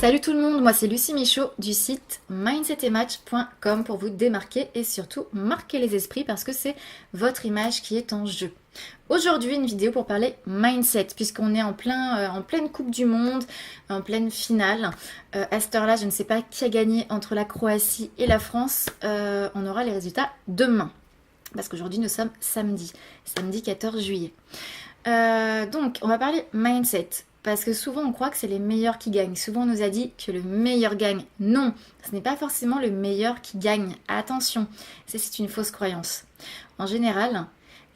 Salut tout le monde, moi c'est Lucie Michaud du site mindsetmatch.com pour vous démarquer et surtout marquer les esprits parce que c'est votre image qui est en jeu. Aujourd'hui une vidéo pour parler mindset puisqu'on est en pleine Coupe du Monde, en pleine finale. À cette heure-là, je ne sais pas qui a gagné entre la Croatie et la France. On aura les résultats demain parce qu'aujourd'hui nous sommes samedi 14 juillet. Donc on va parler mindset. Parce que souvent on croit que c'est les meilleurs qui gagnent. Souvent on nous a dit que le meilleur gagne. Non, ce n'est pas forcément le meilleur qui gagne. Attention, c'est une fausse croyance. En général,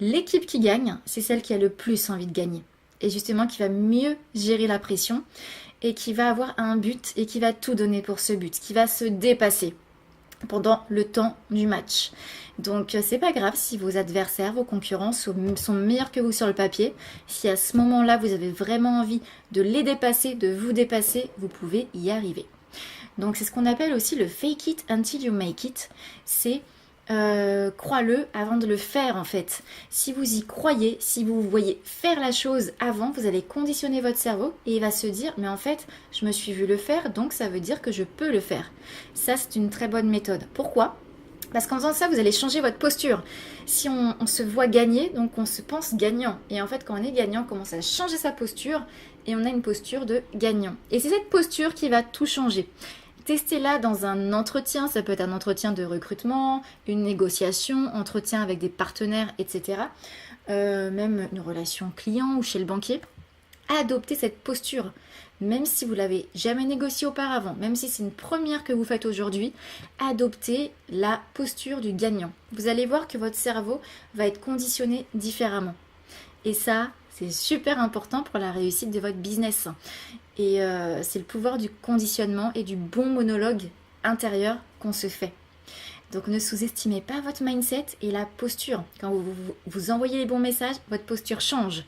l'équipe qui gagne, c'est celle qui a le plus envie de gagner. Et justement qui va mieux gérer la pression et qui va avoir un but et qui va tout donner pour ce but, qui va se dépasser pendant le temps du match. Donc c'est pas grave si vos adversaires, vos concurrents sont meilleurs que vous sur le papier. Si à ce moment-là vous avez vraiment envie de les dépasser, de vous dépasser, vous pouvez y arriver. Donc c'est ce qu'on appelle aussi le fake it until you make it. C'est crois-le avant de le faire en fait. Si vous y croyez, si vous voyez faire la chose avant, vous allez conditionner votre cerveau et il va se dire mais en fait je me suis vu le faire donc ça veut dire que je peux le faire. Ça c'est une très bonne méthode. Pourquoi ? Parce qu'en faisant ça, vous allez changer votre posture. Si on se voit gagner, donc on se pense gagnant. Et en fait, quand on est gagnant, on commence à changer sa posture et on a une posture de gagnant. Et c'est cette posture qui va tout changer. Testez-la dans un entretien, ça peut être un entretien de recrutement, une négociation, entretien avec des partenaires, etc. Même une relation client ou chez le banquier. Adoptez cette posture, même si vous l'avez jamais négocié auparavant, même si c'est une première que vous faites aujourd'hui, adoptez la posture du gagnant. Vous allez voir que votre cerveau va être conditionné différemment. Et ça, c'est super important pour la réussite de votre business. Et c'est le pouvoir du conditionnement et du bon monologue intérieur qu'on se fait. Donc ne sous-estimez pas votre mindset et la posture. Quand vous envoyez les bons messages, votre posture change.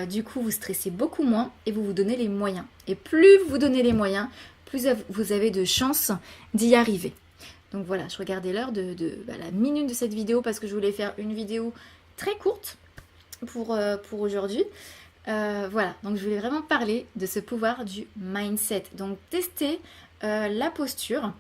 Du coup, vous stressez beaucoup moins et vous vous donnez les moyens. Et plus vous vous donnez les moyens, plus vous avez de chances d'y arriver. Donc voilà, je regardais l'heure de la minute de cette vidéo parce que je voulais faire une vidéo très courte pour aujourd'hui. Voilà, donc je voulais vraiment parler de ce pouvoir du mindset. Donc testez la posture.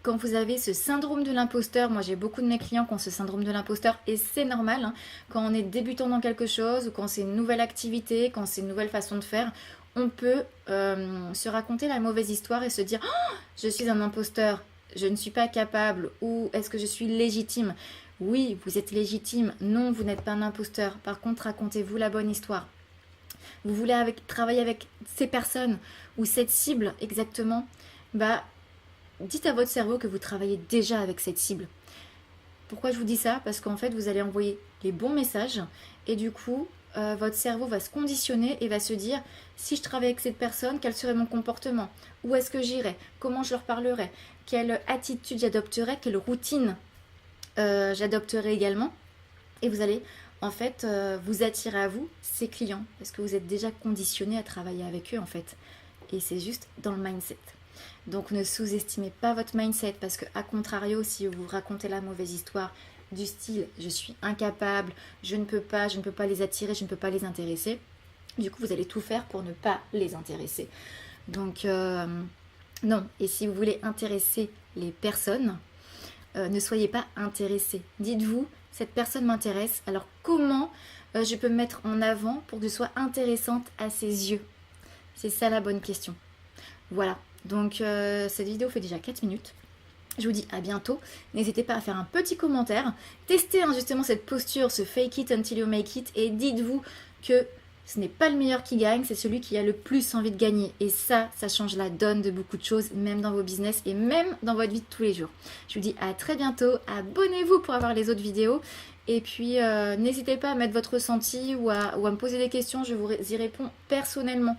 Quand vous avez ce syndrome de l'imposteur, moi j'ai beaucoup de mes clients qui ont ce syndrome de l'imposteur et c'est normal, hein, quand on est débutant dans quelque chose ou quand c'est une nouvelle activité, quand c'est une nouvelle façon de faire, on peut se raconter la mauvaise histoire et se dire oh, je suis un imposteur, je ne suis pas capable ou est-ce que je suis légitime ? Oui, vous êtes légitime, non, vous n'êtes pas un imposteur. Par contre, racontez-vous la bonne histoire. Vous voulez travailler avec ces personnes ou cette cible exactement, dites à votre cerveau que vous travaillez déjà avec cette cible. Pourquoi je vous dis ça ? Parce qu'en fait, vous allez envoyer les bons messages et du coup, votre cerveau va se conditionner et va se dire si je travaille avec cette personne, quel serait mon comportement ? Où est-ce que j'irais ? Comment je leur parlerais ? Quelle attitude j'adopterais ? Quelle routine j'adopterais également ? Et vous allez en fait vous attirer à vous ces clients parce que vous êtes déjà conditionné à travailler avec eux en fait. Et c'est juste dans le mindset. Donc ne sous-estimez pas votre mindset parce que à contrario, si vous racontez la mauvaise histoire du style je suis incapable, je ne peux pas les attirer, je ne peux pas les intéresser, du coup vous allez tout faire pour ne pas les intéresser. Donc non, et si vous voulez intéresser les personnes, ne soyez pas intéressé. Dites-vous, cette personne m'intéresse, alors comment je peux me mettre en avant pour que je sois intéressante à ses yeux ? C'est ça la bonne question. Voilà. Donc cette vidéo fait déjà 4 minutes. Je vous dis à bientôt. N'hésitez pas à faire un petit commentaire. Testez justement cette posture, ce fake it until you make it. Et dites-vous que ce n'est pas le meilleur qui gagne, c'est celui qui a le plus envie de gagner. Et ça change la donne de beaucoup de choses, même dans vos business et même dans votre vie de tous les jours. Je vous dis à très bientôt. Abonnez-vous pour avoir les autres vidéos. Et puis n'hésitez pas à mettre votre ressenti ou à me poser des questions. Je vous y réponds personnellement.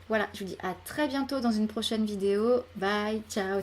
Voilà, je vous dis à très bientôt dans une prochaine vidéo. Bye, ciao.